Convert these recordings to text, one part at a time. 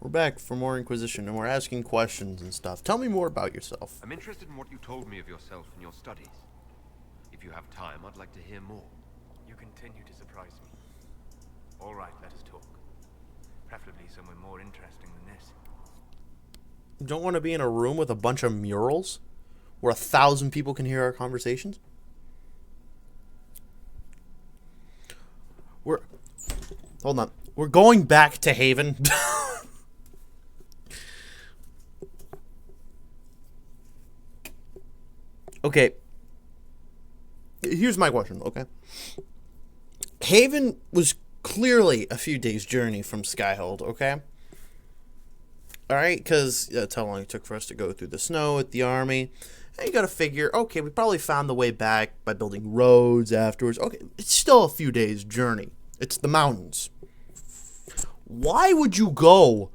We're back for more Inquisition, and we're asking questions and stuff. Tell me more about yourself. I'm interested in what you told me of yourself and your studies. If you have time, I'd like to hear more. You continue to surprise me. All right, let us talk. Preferably somewhere more interesting than this. You don't want to be in a room with a bunch of murals where 1,000 people can hear our conversations? Hold on. We're going back to Haven. Okay. Here's my question, okay? Haven was clearly a few days' journey from Skyhold, okay? Alright, because that's how long it took for us to go through the snow with the army. And you gotta figure, okay, we probably found the way back by building roads afterwards. Okay, it's still a few days' journey. It's the mountains. Why would you go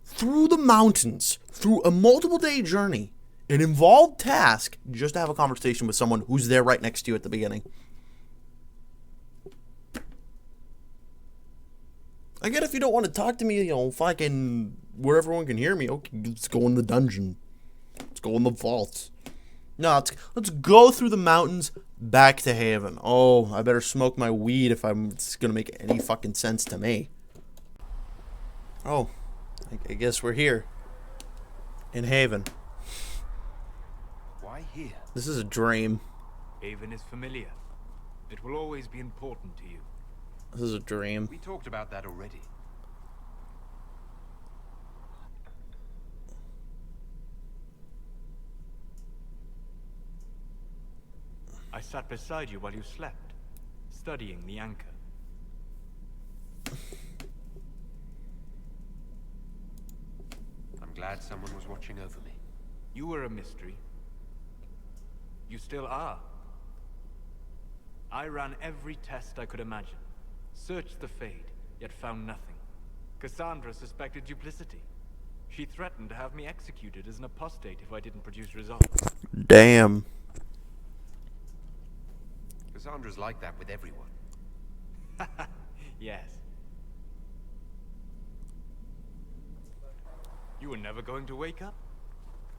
through the mountains, through a multiple-day journey, an involved task, just to have a conversation with someone who's there right next to you at the beginning? I get if you don't want to talk to me, you know, fucking where everyone can hear me. Okay, let's go in the dungeon. Let's go in the vaults. No, let's go through the mountains back to Haven. Oh, I better smoke my weed if it's gonna make any fucking sense to me. Oh, I guess we're here. In Haven. Why here? This is a dream. Haven is familiar. It will always be important to you. This is a dream. We talked about that already. I sat beside you while you slept, studying the anchor. I'm glad someone was watching over me. You were a mystery. You still are. I ran every test I could imagine. Searched the Fade, yet found nothing. Cassandra suspected duplicity. She threatened to have me executed as an apostate if I didn't produce results. Damn. Cassandra's like that with everyone. Yes. You were never going to wake up?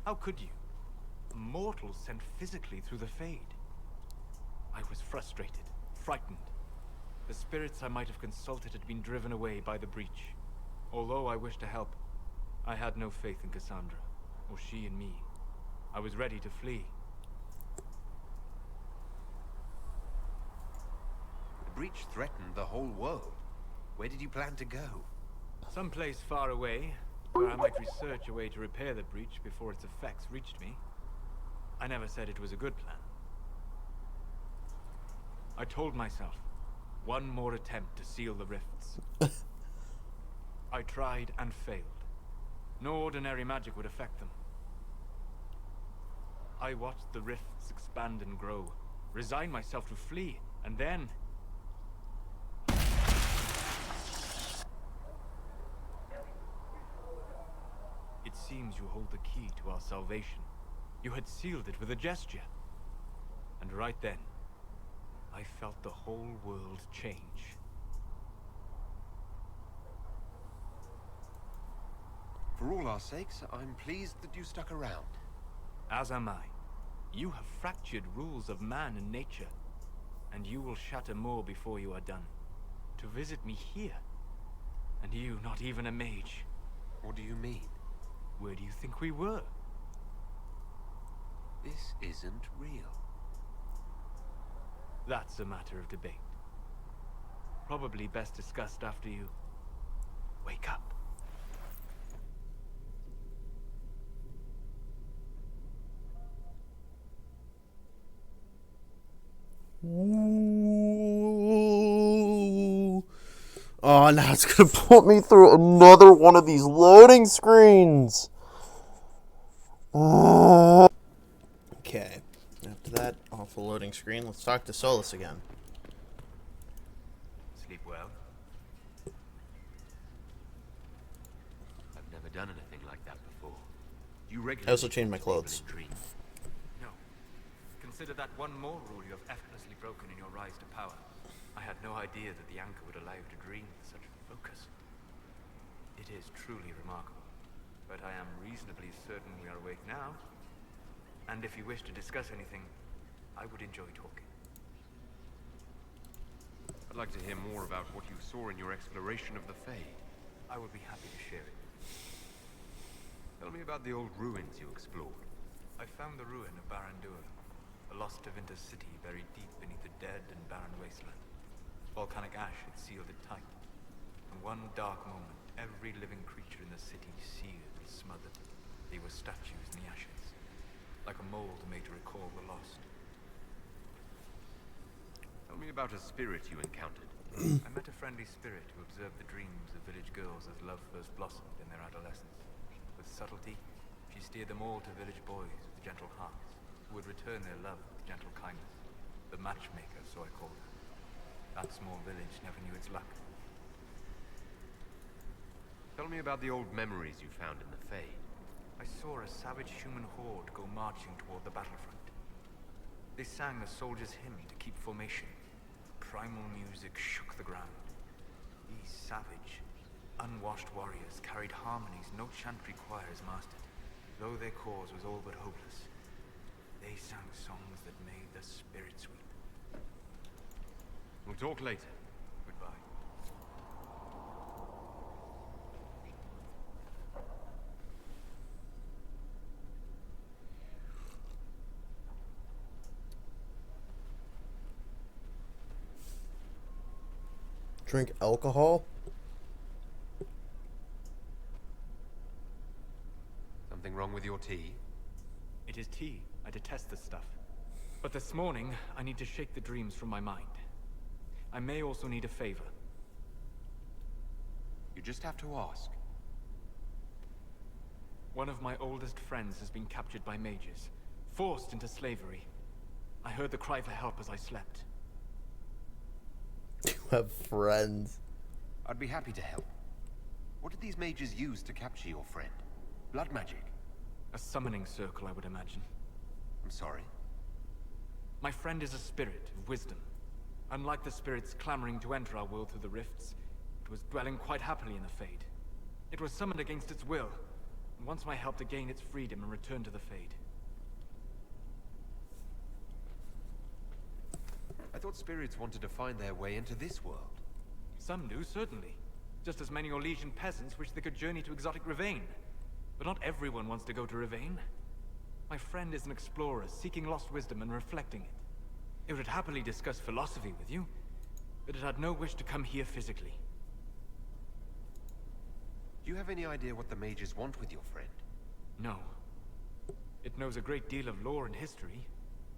How could you? A mortal sent physically through the Fade. I was frustrated, frightened. The spirits I might have consulted had been driven away by the breach. Although I wished to help, I had no faith in Cassandra, or she in me. I was ready to flee. The breach threatened the whole world. Where did you plan to go? Someplace far away, where I might research a way to repair the breach before its effects reached me. I never said it was a good plan. I told myself, one more attempt to seal the rifts. I tried and failed. No ordinary magic would affect them. I watched the rifts expand and grow, resigned myself to flee, and then... It seems you hold the key to our salvation. You had sealed it with a gesture. And right then, I felt the whole world change. For all our sakes, I'm pleased that you stuck around. As am I. You have fractured rules of man and nature, and you will shatter more before you are done. To visit me here, and you not even a mage. What do you mean? Where do you think we were? This isn't real. That's a matter of debate. Probably best discussed after you wake up. Ooh. Oh, now it's gonna put me through another one of these loading screens. Okay. After that awful loading screen, let's talk to Solus again. Sleep well? I've never done anything like that before. You regularly I also changed my sleep clothes. in dreams. No. Consider that one more rule you have effortlessly broken in your rise to power. I had no idea that the anchor would allow you to dream with such focus. It is truly remarkable. But I am reasonably certain we are awake now. And if you wish to discuss anything, I would enjoy talking. I'd like to hear more about what you saw in your exploration of the Fade. I would be happy to share it. Tell me about the old ruins you explored. I found the ruin of Barandur, a lost Tevinter city buried deep beneath a dead and barren wasteland. Volcanic ash had sealed it tight. In one dark moment, every living creature in the city seared and smothered. They were statues in the ashes, like a mold made to recall the lost. Tell me about a spirit you encountered. I met a friendly spirit who observed the dreams of village girls as love first blossomed in their adolescence. With subtlety, she steered them all to village boys with gentle hearts, who would return their love with gentle kindness. The matchmaker, so I called her. That small village never knew its luck. Tell me about the old memories you found in the Fade. I saw a savage human horde go marching toward the battlefront. They sang a soldier's hymn to keep formation. Primal music shook the ground. These savage, unwashed warriors carried harmonies no chantry choirs mastered. Though their cause was all but hopeless, they sang songs that made the spirits weep. We'll talk later. Goodbye. Drink alcohol? Something wrong with your tea? It is tea. I detest this stuff. But this morning, I need to shake the dreams from my mind. I may also need a favor. You just have to ask. One of my oldest friends has been captured by mages, forced into slavery. I heard the cry for help as I slept. You have friends. I'd be happy to help. What did these mages use to capture your friend? Blood magic? A summoning circle, I would imagine. I'm sorry. My friend is a spirit of wisdom. Unlike the spirits clamoring to enter our world through the rifts, it was dwelling quite happily in the Fade. It was summoned against its will, and wants my help to gain its freedom and return to the Fade. I thought spirits wanted to find their way into this world. Some do, certainly. Just as many Orlesian peasants wish they could journey to exotic Rivain. But not everyone wants to go to Rivain. My friend is an explorer, seeking lost wisdom and reflecting it. It would happily discuss philosophy with you, but it had no wish to come here physically. Do you have any idea what the mages want with your friend? No. It knows a great deal of lore and history,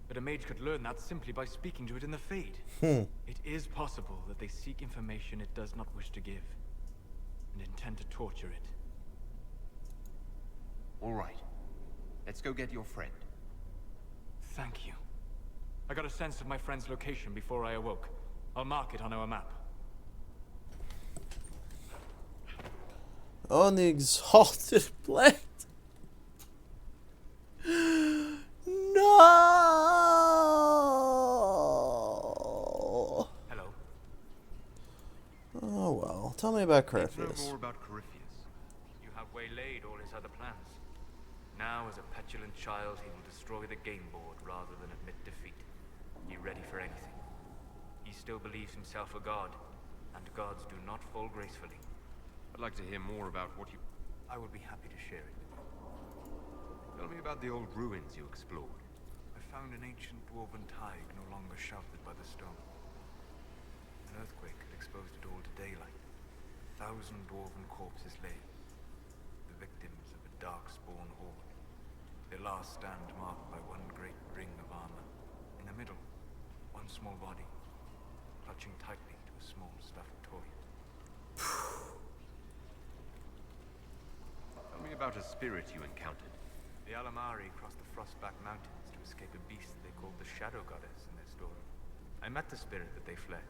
but a mage could learn that simply by speaking to it in the Fade. It is possible that they seek information it does not wish to give, and intend to torture it. All right. Let's go get your friend. Thank you. I got a sense of my friend's location before I awoke. I'll mark it on our map. On the exalted plate. No. Hello. Oh well. Tell me about Let's know Corypheus. more about Corypheus. You have waylaid all his other plans. Now, as a petulant child, he will destroy the game board rather than admit defeat. Be ready for anything. He still believes himself a god, and gods do not fall gracefully. I'd like to hear more about what you... I would be happy to share it. Tell me about the old ruins you explored. I found an ancient dwarven tide no longer sheltered by the stone. An earthquake had exposed it all to daylight. 1,000 dwarven corpses lay, the victims of a dark-spawn horde. Their last stand marked by one great ring of armor. In the middle, one small body, clutching tightly to a small stuffed toy. Tell me about a spirit you encountered. The Alamari crossed the Frostback Mountains to escape a beast they called the Shadow Goddess in their story. I met the spirit that they fled.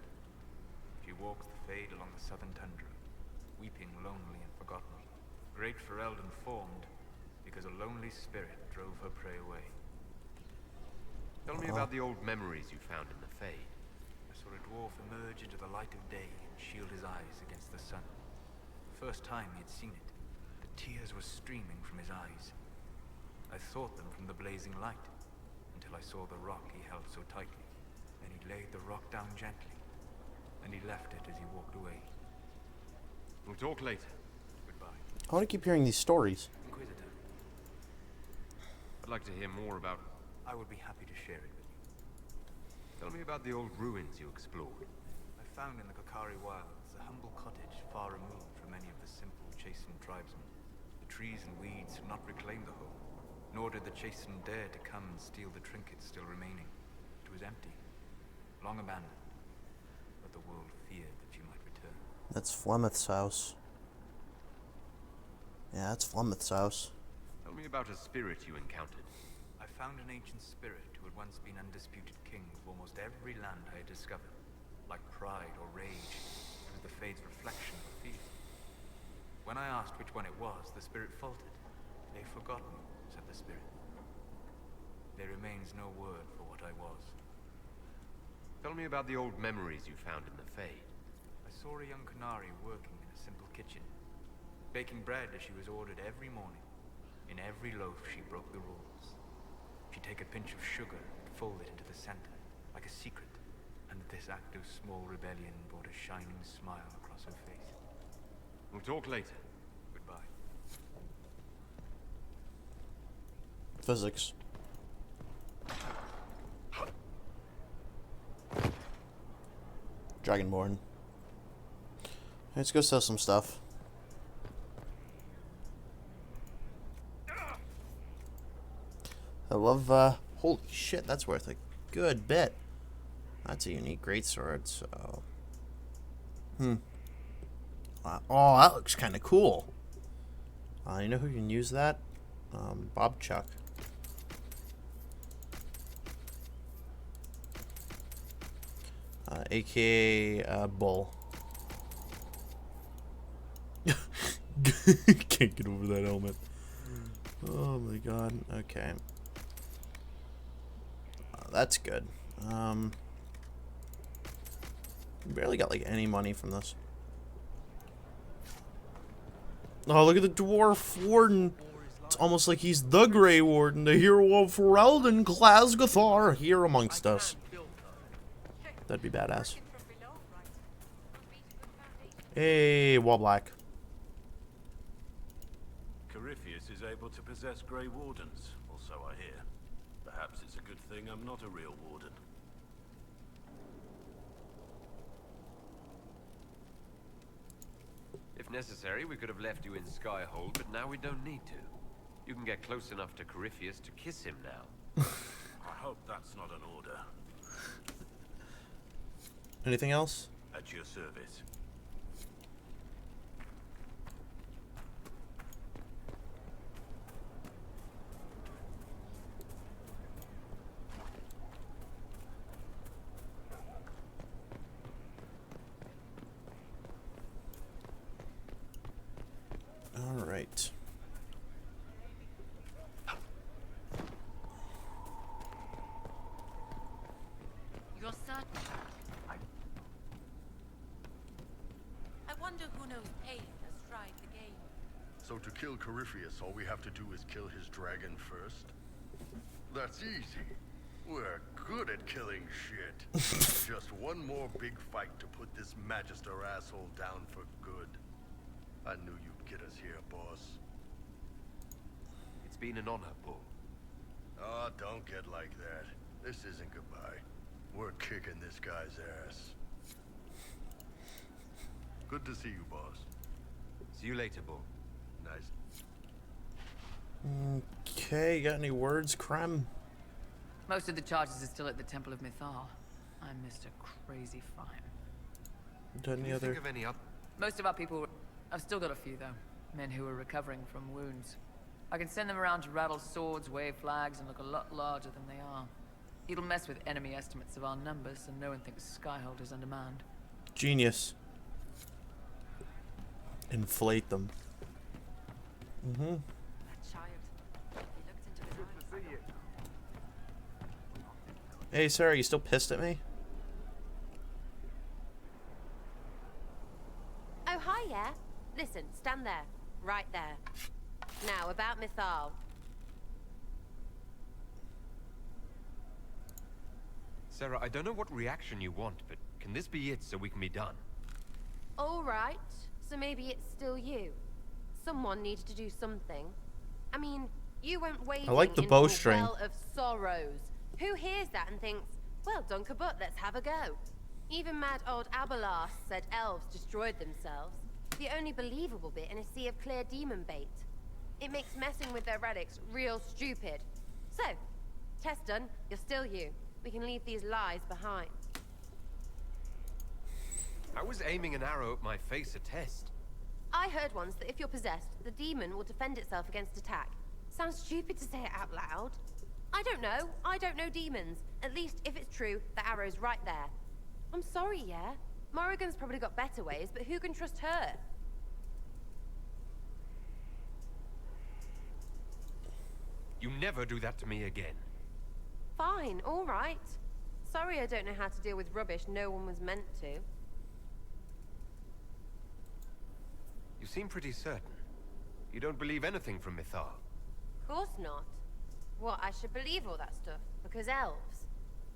She walks the Fade along the southern tundra, weeping lonely and forgotten. Great Ferelden formed because a lonely spirit drove her prey away. Tell me about the old memories you found in the Fade. I saw a dwarf emerge into the light of day and shield his eyes against the sun. first time he had seen it, the tears were streaming from his eyes. I thought them from the blazing light, until I saw the rock he held so tightly. Then he laid the rock down gently, and he left it as he walked away. We'll talk later. Goodbye. I want to keep hearing these stories. Inquisitor, I'd like to hear more about... I would be happy to share it with you. Tell me about the old ruins you explored. I found in the Kokari wilds a humble cottage far removed from any of the simple, chastened tribesmen. The trees and weeds had not reclaimed the home, nor did the chastened dare to come and steal the trinkets still remaining. It was empty, long abandoned, but the world feared that she might return. That's Flemeth's house. Yeah, that's Flemeth's house. Tell me about a spirit you encountered. I found an ancient spirit who had once been undisputed king of almost every land I had discovered. Like pride or rage, it was the fade's reflection of fear. When I asked which one it was, the spirit faltered. They've forgotten, said the spirit. There remains no word for what I was. Tell me about the old memories you found in the Fade. I saw a young Canary working in a simple kitchen, baking bread as she was ordered every morning. In every loaf she broke the rules. She'd take a pinch of sugar and fold it into the center, like a secret, and this act of small rebellion brought a shining smile across her face. We'll talk later. Goodbye. Physics. Dragonborn. Let's go sell some stuff. I love, holy shit, that's worth a good bit. That's a unique greatsword, so... oh, that looks kind of cool. You know who can use that? Bob Chuck. AKA, Bull. Can't get over that helmet. Oh my god, okay. That's good. Barely got like any money from this. Oh, look at the dwarf warden. It's almost like he's the Grey Warden, the hero of Ferelden, Glasgothar, here amongst us. That'd be badass. Hey, wall black. Corypheus is able to possess Grey Wardens, or so I hear. Perhaps it's a good thing I'm not a real warden. If necessary, we could have left you in Skyhold, but now we don't need to. You can get close enough to Corypheus to kiss him now. I hope that's not an order. Anything else? At your service. All right. You're certain? I wonder who knows pain has tried the game. So to kill Corypheus, all we have to do is kill his dragon first? That's easy. We're good at killing shit. Just one more big fight to put this Magister asshole down for good. I knew you'd get us here, boss. It's been an honor, Bull. Oh, don't get like that. This isn't goodbye. We're kicking this guy's ass. Good to see you, boss. See you later, Bull. Nice. Okay, got any words, Krem? Most of the charges are still at the Temple of Mythal. I'm Mr. Crazy Fine. Done Can any you other? think of any other? Most of our people... I've still got a few, though. Men who are recovering from wounds. I can send them around to rattle swords, wave flags, and look a lot larger than they are. It'll mess with enemy estimates of our numbers, and no one thinks Skyhold is undermanned. Genius. Inflate them. Mm-hmm. That child. He looked into his eyes. Hey, Sarah, you still pissed at me? Oh, hi, yeah. Listen, stand there. Right there. Now, about Mythal. Sarah, I don't know what reaction you want, but can this be it so we can be done? All right. So maybe it's still you. Someone needed to do something. I mean, you went wading I like the into bowstring. a well of sorrows. Who hears that and thinks, well, Dunkabut, let's have a go? Even mad old Abalas said elves destroyed themselves. The only believable bit in a sea of clear demon bait. It makes messing with their relics real stupid. So, test done, you're still you. We can leave these lies behind. How was aiming an arrow at my face a test? I heard once that if you're possessed, the demon will defend itself against attack. Sounds stupid to say it out loud. I don't know. I don't know demons. At least, if it's true, the arrow's right there. I'm sorry, yeah? Morrigan's probably got better ways, but who can trust her? You never do that to me again. Fine, all right. Sorry I don't know how to deal with rubbish no one was meant to. You seem pretty certain. You don't believe anything from Mythal. Course not. What, I should believe all that stuff? Because elves?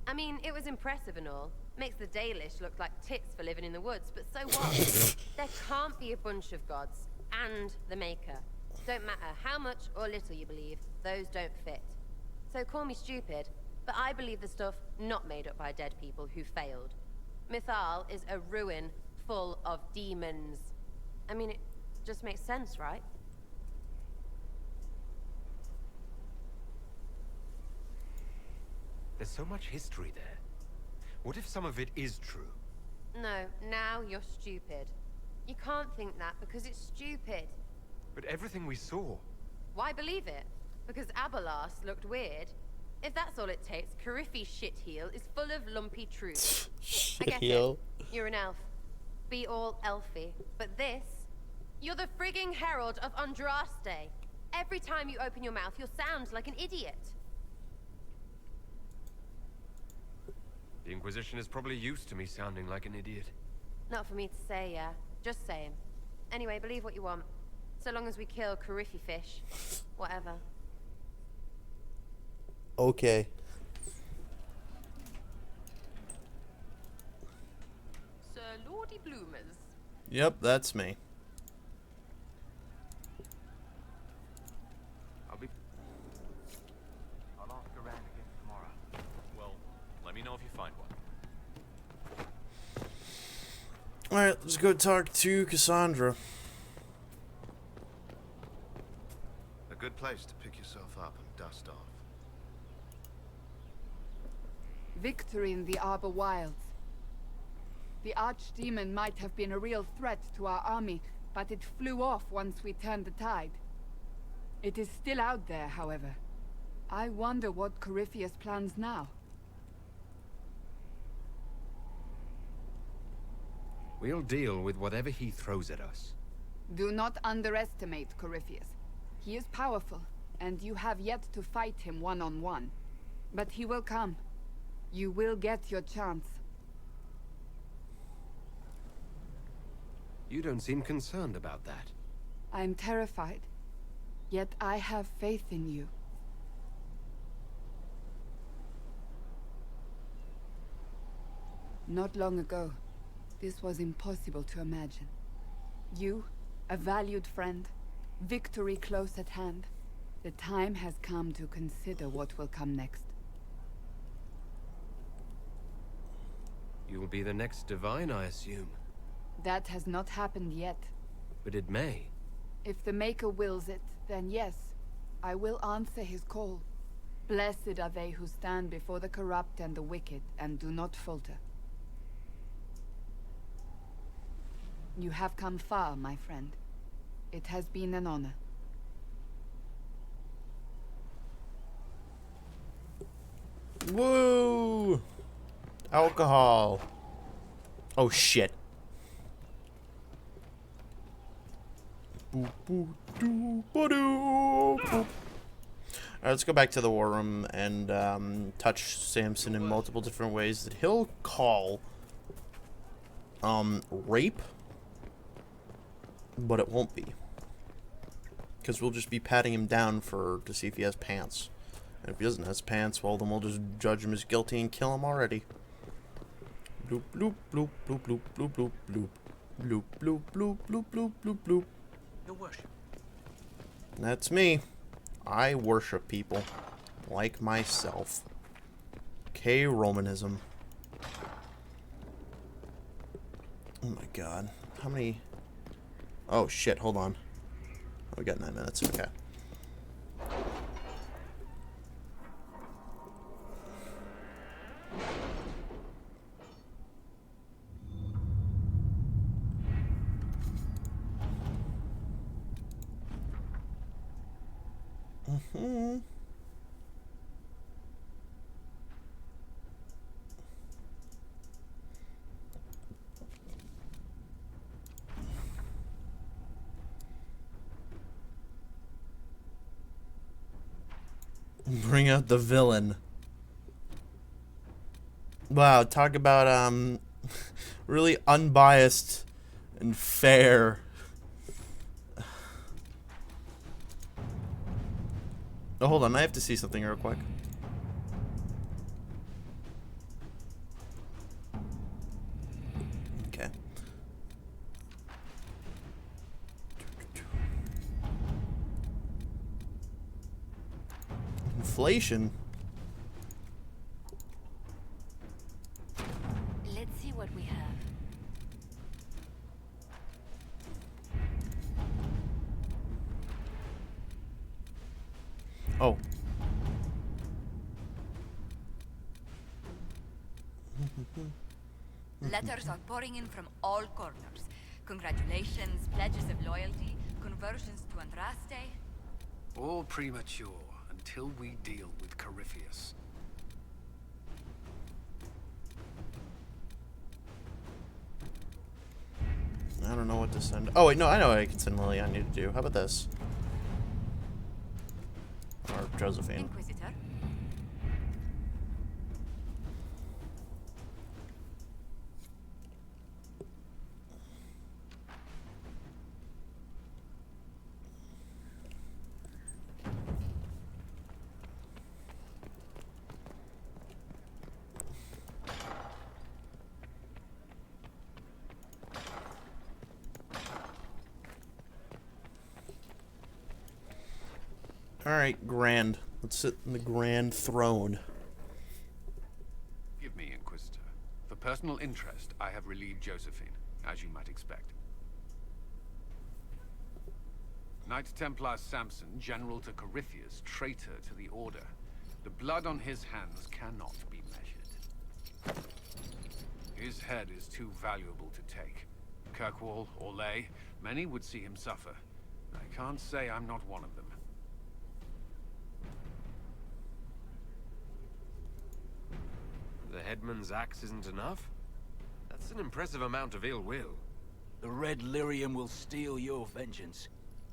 I mean, it was impressive and all. Makes the Dalish look like tits for living in the woods, but so what? There can't be a bunch of gods, and the Maker. Don't matter how much or little you believe, those don't fit. So call me stupid, but I believe the stuff not made up by dead people who failed. Mythal is a ruin full of demons. I mean, it just makes sense, right? There's so much history there. What if some of it is true? No, now you're stupid. You can't think that because it's stupid. But everything we saw... Why believe it? Because Abalas looked weird. If that's all it takes, Carifi shitheel is full of lumpy truth. I get it. You're an elf. Be all elfy. But this... You're the frigging herald of Andraste. Every time you open your mouth, you'll sound like an idiot. The Inquisition is probably used to me sounding like an idiot. Not for me to say, yeah. Just saying. Anyway, believe what you want. So long as we kill Carifi fish. Whatever. Okay. Sir Lordy Bloomers. Yep, that's me. I'll ask around again tomorrow. Well, let me know if you find one. Alright, let's go talk to Cassandra. A good place to pick yourself up and dust off. Victory in the Arbor Wilds. The archdemon might have been a real threat to our army, but it flew off once we turned the tide. It is still out there, however. I wonder what Corypheus plans now. We'll deal with whatever he throws at us. Do not underestimate Corypheus. He is powerful, and you have yet to fight him one-on-one. But he will come. You will get your chance. You don't seem concerned about that. I'm terrified. Yet I have faith in you. Not long ago, this was impossible to imagine. You, a valued friend, victory close at hand. The time has come to consider what will come next. You will be the next divine, I assume. That has not happened yet. But it may. If the Maker wills it, then yes, I will answer his call. Blessed are they who stand before the corrupt and the wicked, and do not falter. You have come far, my friend. It has been an honor. Woo! Alcohol. Oh shit. Boop, boop, doo, ba-doo, boop. Alright, let's go back to the war room and touch Samson in multiple different ways that he'll call rape But it won't be. Because we'll just be patting him down to see if he has pants. And if he doesn't have pants, well, then we'll just judge him as guilty and kill him already. Bloop, bloop, bloop, bloop, bloop, bloop, bloop, bloop. Bloop, bloop, bloop, bloop, bloop, bloop, bloop. Your worship. That's me. I worship people. Like myself. Romanism. Oh my god. How many... Oh shit, hold on. Oh, we got 9 minutes, okay. Bring out the villain. Wow, talk about really unbiased and fair. Oh, hold on, I have to see something real quick. Okay. Inflation. Let's see what we have. Oh. Letters are pouring in from all corners. Congratulations, pledges of loyalty, conversions to Andraste. All premature until we deal with Corypheus. I don't know what to send. Oh wait, no, I know what I can send Lily. I need to do. How about this? Or Josephine. Inquisitor. Alright, Grand. Let's sit in the Grand Throne. Give me, Inquisitor. For personal interest, I have relieved Josephine, as you might expect. Knight Templar Samson, general to Corypheus, traitor to the Order. The blood on his hands cannot be measured. His head is too valuable to take. Kirkwall, Orlais, many would see him suffer. I can't say I'm not one of them. The headman's axe isn't enough? That's an impressive amount of ill will. The Red Lyrium will steal your vengeance.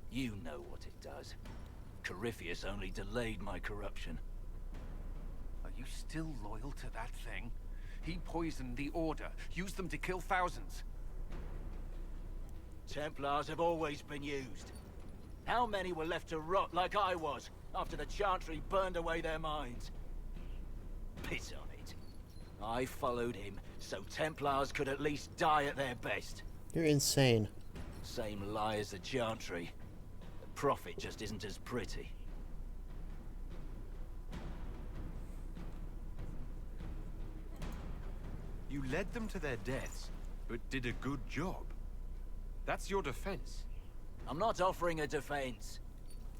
You know what it does. Corypheus only delayed my corruption. Are you still loyal to that thing? He poisoned the Order, used them to kill thousands. Templars have always been used. How many were left to rot like I was, after the Chantry burned away their minds? Piss on it. I followed him, so Templars could at least die at their best. You're insane. Same lie as the Chantry. The Prophet just isn't as pretty. You led them to their deaths, but did a good job. That's your defense. I'm not offering a defense.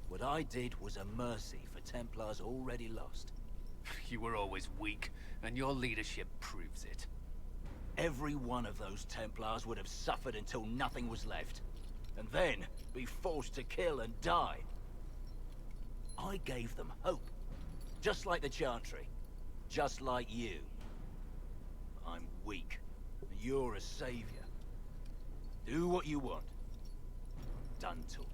What I did was a mercy for Templars already lost. You were always weak, and your leadership proves it. Every one of those Templars would have suffered until nothing was left. And then be forced to kill and die. I gave them hope. Just like the Chantry. Just like you. I'm weak. And you're a savior. Do what you want. Done talking.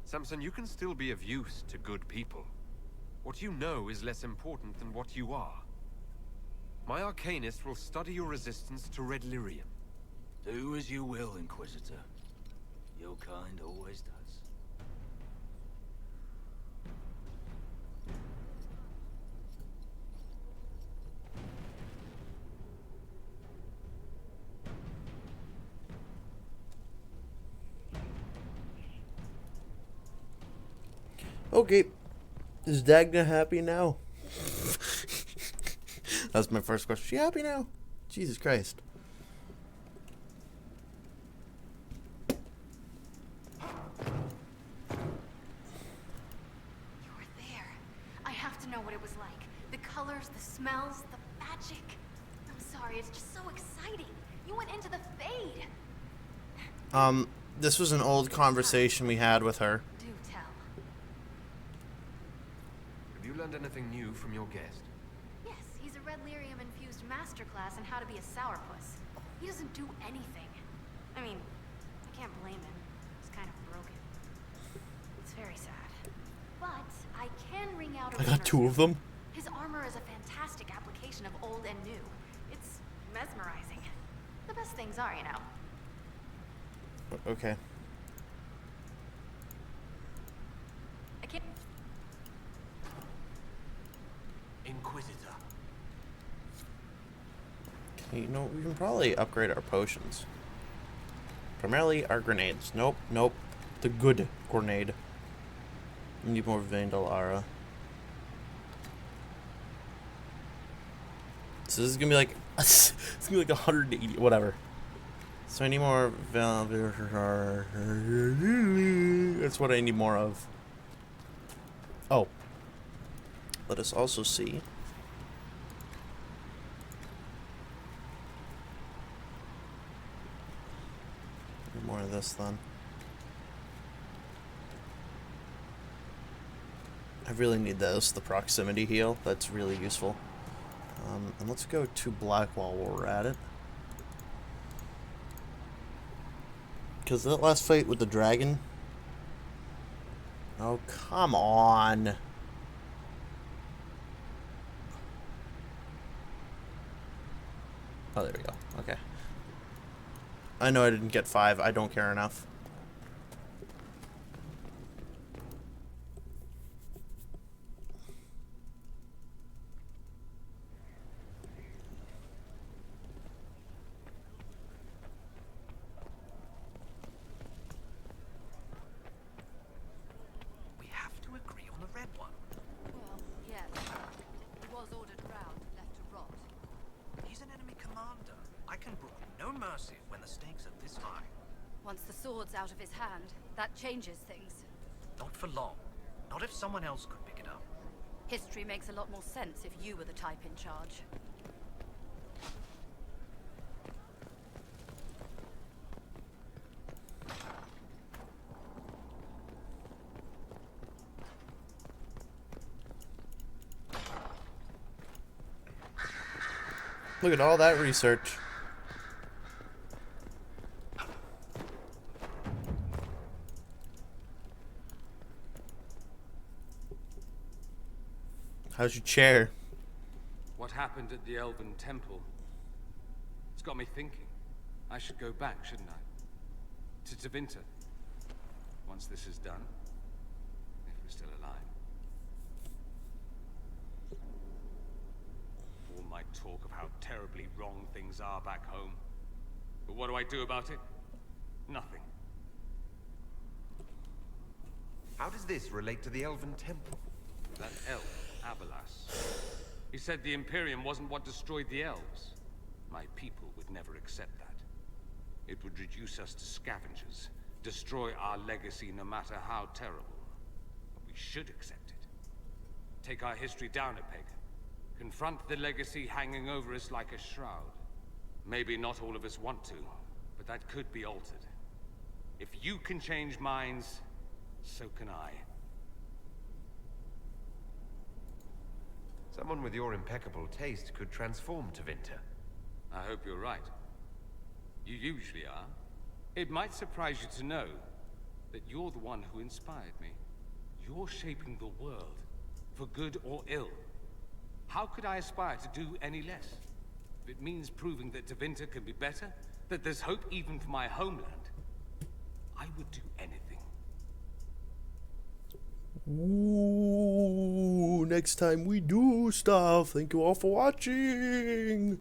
Samson, you can still be of use to good people. What you know is less important than what you are. My Arcanist will study your resistance to red lyrium. Do as you will, Inquisitor. Your kind always does. Okay. Is Dagna happy now? That's my first question. She happy now? Jesus Christ. You were there. I have to know what it was like. The colors, the smells, the magic. I'm sorry, it's just so exciting. You went into the Fade. This was an old conversation we had with her. Do tell. Have you learned anything new from your guest? Yes, he's a red lyrium-infused masterclass in how to be a sourpuss. He doesn't do anything. I mean, I can't blame him. He's kind of broken. It's very sad. But I can wring out a I got two of them. His armor is a fantastic application of old and new. It's mesmerizing. The best things are, you know. Okay. I can't... Inquisitor. Okay, you know, we can probably upgrade our potions. Primarily our grenades. Nope, nope. The good grenade. We need more Vandalara. So this is gonna be like it's gonna be like 180, whatever. So I need more that's what I need more of. Oh. Let us also see. More of this then. I really need those, the proximity heal. That's really useful. And let's go to Blackwall while we're at it. Because that last fight with the dragon... Oh, come on! Oh, there we go. Okay. I know I didn't get 5. I don't care enough. We have to agree on the red one. Well, yes. He was ordered around, left to rot. He's an enemy commander. I can brook no mercy when the stakes are this high. Once the sword's out of his hand, that changes things. Not for long. Not if someone else could pick it up. History makes a lot more sense if you were the type in charge. Look at all that research. How's your chair? What happened at the Elven Temple? It's got me thinking. I should go back, shouldn't I? To Tevinter. Once this is done. If we're still alive. All my talk of how terribly wrong things are back home. But what do I do about it? Nothing. How does this relate to the Elven Temple? That elf, Abelas. He said the Imperium wasn't what destroyed the elves. My people would never accept that. It would reduce us to scavengers, destroy our legacy no matter how terrible. But we should accept it. Take our history down a peg. Confront the legacy hanging over us like a shroud. Maybe not all of us want to, but that could be altered. If you can change minds, so can I. Someone with your impeccable taste could transform Tevinter. I hope you're right. You usually are. It might surprise you to know that you're the one who inspired me. You're shaping the world, for good or ill. How could I aspire to do any less? If it means proving that Tevinter can be better, that there's hope even for my homeland, I would do anything. Ooh, next time we do stuff. Thank you all for watching.